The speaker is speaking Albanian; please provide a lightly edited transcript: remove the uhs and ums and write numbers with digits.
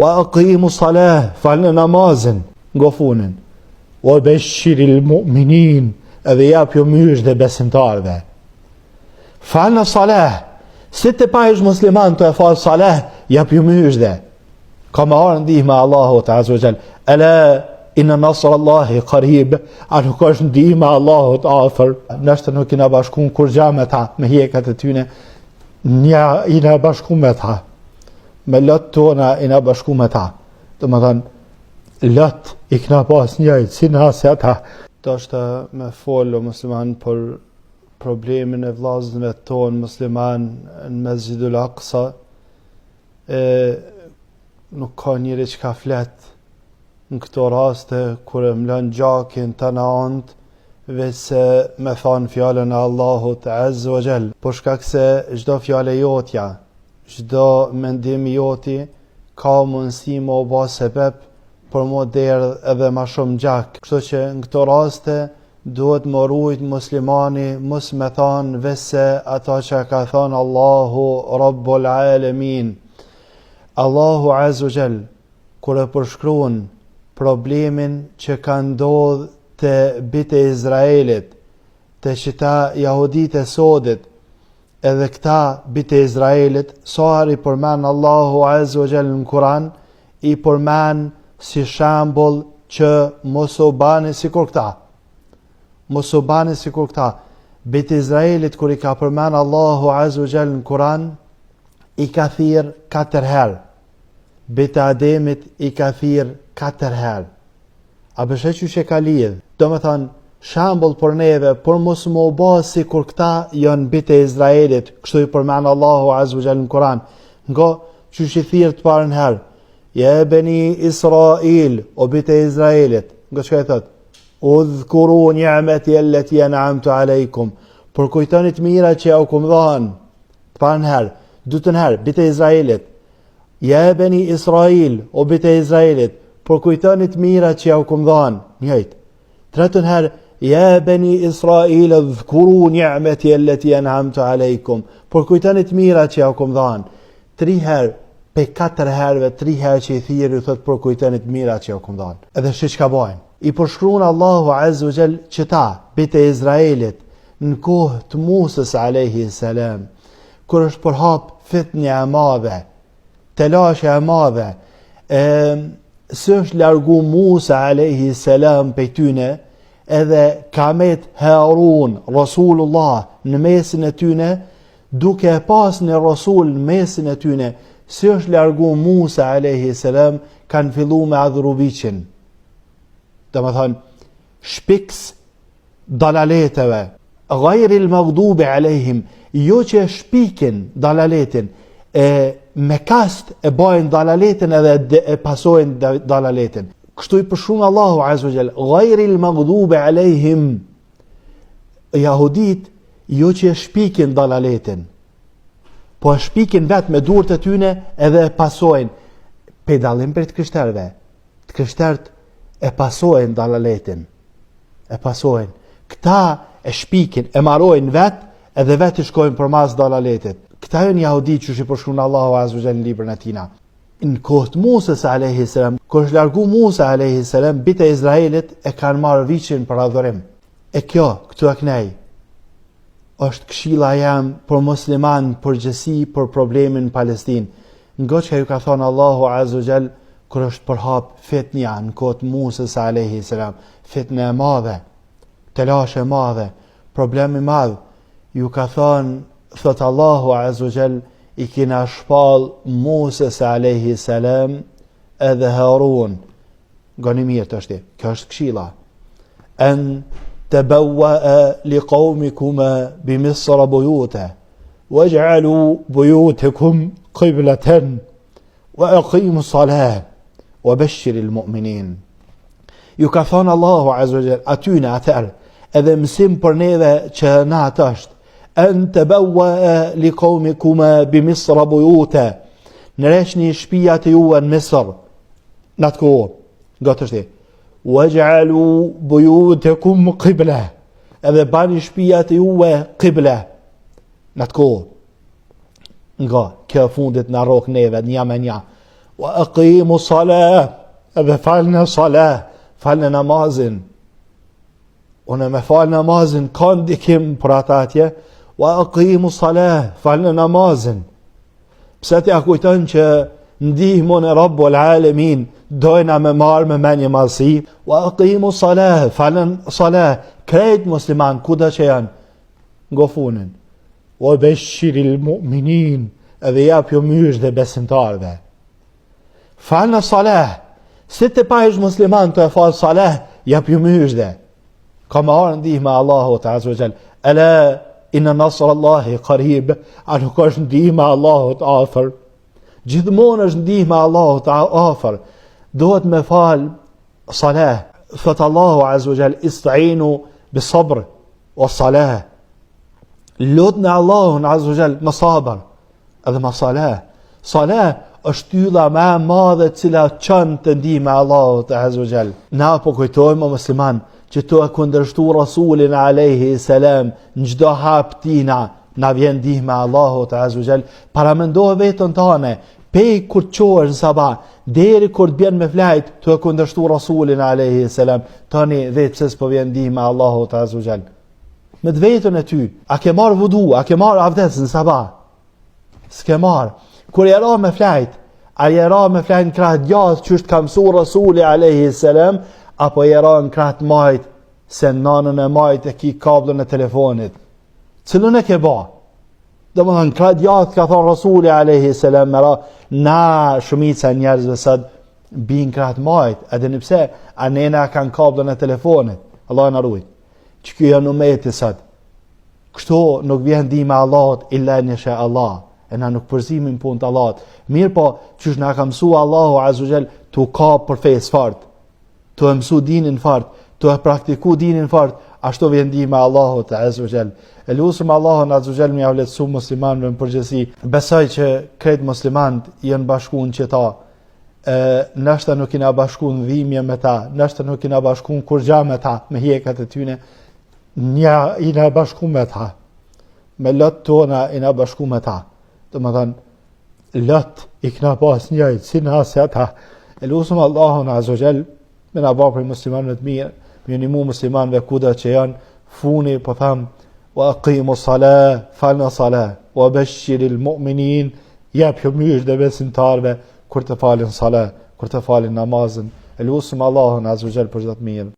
wa aqimu salah, falni namazin, ngofunin, wa bashiril mu'minin, edhe japju myshë besimtarëve. Falni salah, si të pa ish musliman të e falë salah, japju myshë. Ka më arë ndihme Allahut azza wa jall. Ala inna nasrallahi qarib, a nuk është ndihme Allahut afër. Nështë nuk ina bashkun kur gja me ta, me hjekat e tyne, nja ina bashku me ta. Me lot tona ina bashku me ta. Dhe më thënë, lot i kna pas njëjtë, si nëse ata. Do është me folë musliman për problemin e vllazëve tonë musliman në Mesjidul Aqsa. Nuk ka njëri që ka flet në këto raste kur e mlën gjakin të në antë, veç se me thonë fjallën e Allahut azza wa jall. Por shkak se çdo fjalë jotja, çdo mendim joti ka mundësi më u bë sebeb për më derdh edhe më shumë gjak. Kështu që në këto raste duhet më rujt muslimani mos me thonë veç se ata që ka thonë Allahu Rabbul Alamin. Allahu azza wa jall kur e përshkruan problemin që ka ndodhur te bitë e Izraelit, te qita jahudit e sodit, edhe këta bitë e Izraelit, sa i përmen Allahu azza wa jall në Kur'an, i përmen si shembull që mos u bani sikur këta. Mos u bani sikur këta. Bitë e Izraelit kur i ka përmen Allahu azza wa jall në Kur'an, i ka thirr 4 herë. Bitë Ademit i ka thirr 4 herë. A beshe që që ka lidh? Do me thonë, shambull për neve, për mos më u bë si kur këta janë bitë e Izraelit, kështu i përmen Allahu azza wa jall në Kur'an. Nga që që thirr të parën herë, ja bani Israil, o bitë e Izraelit, nga që ka i thot, udhkuru ni'mati allati an'amtu alejkum, për kujtonit mira që ja u kum dhanë, të parën herë, dytën herë, bitë e Izraelit, ja bani Israil, o bitë e Izraelit, për kujtonit mira që ja u kum dhanë, njëjtë. Tretën herë, ja bani Israil, dhkuru ni'mati allati an'amtu alejkum, për kujtonit mira që ja u kum dhanë. 3 herë, pe 4 herëve, 3 herë që i thirë, i thot për kujtonit mira që ja u kum dhanë. Edhe që ka bojnë. I përshkruan Allahu azza wa jall që ta, bitë e Izraelit, në kohë të Musës alayhi salam, kur është përhap fitnja e madhe, telashe e madhe, së është largu Musa alayhi salam pe tyne, edhe kamet Harun, Rasulullah, në mesin e tyne, duke e pas në Rasul në mesin e tyne, së është largu Musa alayhi salam, kanë fillu me adhuruviqin. Dhe më thonë, shpiks dalaleteve, gajril maghdubi alejhim, jo që shpikin dalaletin, me kast e bajnë dalaletin edhe e pasojnë dalaletin. Kështu i përshun Allahu azza wa jall, gajril maghdubi alejhim, jahudit, jo që shpikin dalaletin, po shpikin vetë me durët e tyne edhe e pasojnë, pedalim për të krishterve. Të krishterët e pasojnë dalaletin, e pasojnë. Këta e shpikin, e marojnë vetë, edhe vetë i shkojnë për mas dalaletit. Këta janë jahudit që shi përshkruan Allahu azza wa jall në librin e tina. Në kohët Musës alayhi salam, kur është largu Musa alayhi salam, bitë e Izraelit e kanë marrë viçin për adhurim. E kjo, këtu e knej, është këshilla jam për musliman përgjësi për problemin në Palestinë. Nga që ju ka thonë Allahu azza wa jall, kur është përhap fitnja në kohët Musës alayhi salam, fitnë e madhe, telash e madhe, problemi madh, ju ka thonë, thot Allahu azza wa jall, i kina shpall Musës alayhi salam edhe Harun. Gani mirë të është, kjo është këshilla. An tabawwa'a liqawmikuma bimisra buyuta waj'alu buyutakum qiblatan wa aqimu salah wa bashshiril mu'minin. Ju ka thonë Allahu azza wa jall atyne atër, edhe mësim për neve që na atë është, an tabawwa'a liqawmikuma bimisra buyuta, nëreshni shtëpiat e juaja në Misr, në atë kohë, nga të shti, waj'alu buyutakum qibla, edhe bani shtëpiat e juaja qibla, në atë kohë, nga kjo fundit në rok neve, nja me nja, wa aqimu salah, edhe falnë salah, falnë namazin. Unë me falë namazin, ka ndikim për ata atje, wa aqimu salah, falnë namazin. Pse t'ja kujton që ndihmon e Rabbul Alamin, dojna me marë me menje madhësi, wa aqimu salah, falën salah, krejt musliman, kuda që janë, ngofunin, wa beshiril mu'minin, edhe japjo mysh dhe besimtarve. Falën salah, si të pa ish musliman të e falë salah, japjo mysh dhe. Ka me arë ndihme Allahut Azza wa Jall, ala inna nasr Allahi qarib, a nuk është ndihme Allahut afër. Gjithmonë është ndihme Allahut afër. Dohet me fal salah. Thot Allahu Azza wa Jall, ista'inu bis sabr wa salah. Lutni Allahun Azza wa Jall me sabër edhe me salah. Salah është tylla më e madhe cila çon të ndihme Allahut Azza wa Jall. Na po kujtojmë musliman që të e kundërshtu Rasulin alayhi salam në çdo hap tina, na vjen ndihme Allahut Azza wa Jall. Para mendohe vetën tane, pej kur të qohesh në sabah, deri kur të bjen me flajt, të e kundërshtu Rasulin alayhi salam, tani vetë pse s'po vjen ndihme Allahut Azza wa Jall. Me të vetën e ty, a ke marr vudu, a ke marr avdes në sabah? S'ke marr. Kur e ra me flajt, a e ra me flajt në krah djath që është ka mësu Rasuli alayhi salam, apo e ra në krah të majt, se nanën e majt e ki kablën e telefonit. Cilën e ke ba? Dhe më thënë, krah djath ka thonë Rasuli alayhi salam, me ra, na shumica njerëzve sot bin krah të majt, edhe nëpse, a nena kanë kablën e telefonit. Allah në rujt. Që kjo janë umeti sot. Kështu nuk vjen ndihma e Allahut illa insha Allah. E na nuk përzimin punë të Allahut. Mirë po, qysh na ka mësua Allahu Azza wa Jall tu ka për fesë fort. Tu e mësu dinin fort, tu e praktiku dinin fort, ashtu vjen ndihma e Allahut Azza wa Jall. Elusëm Allahun Azza wa Jall më avletësu muslimanëve në përgjithësi. Besoj që krejt muslimanët janë bashkuar që ta. Nështë nuk kina bashkuar në dhimbje me ta, nështë nuk kina bashkuar kur gja me ta, me hjekat e tyne. Nja ina bashku me ta, me lot tona ina bashku me ta, të më thënë, lot i kna pas njëjtë, si në asë ata. E lusëm Allahun Azza wa Jall, me nga ba për muslimanëve të mirë, me një mu muslimanëve kuda që janë, funi, po thamë, wa aqimu salah, falna salah, wa beshiril mu'minin, jep jo mysh dhe besimtarve, kur të falin salah, kur të falin namazin. E lusëm Allahun Azza wa Jall për gjithë mirë.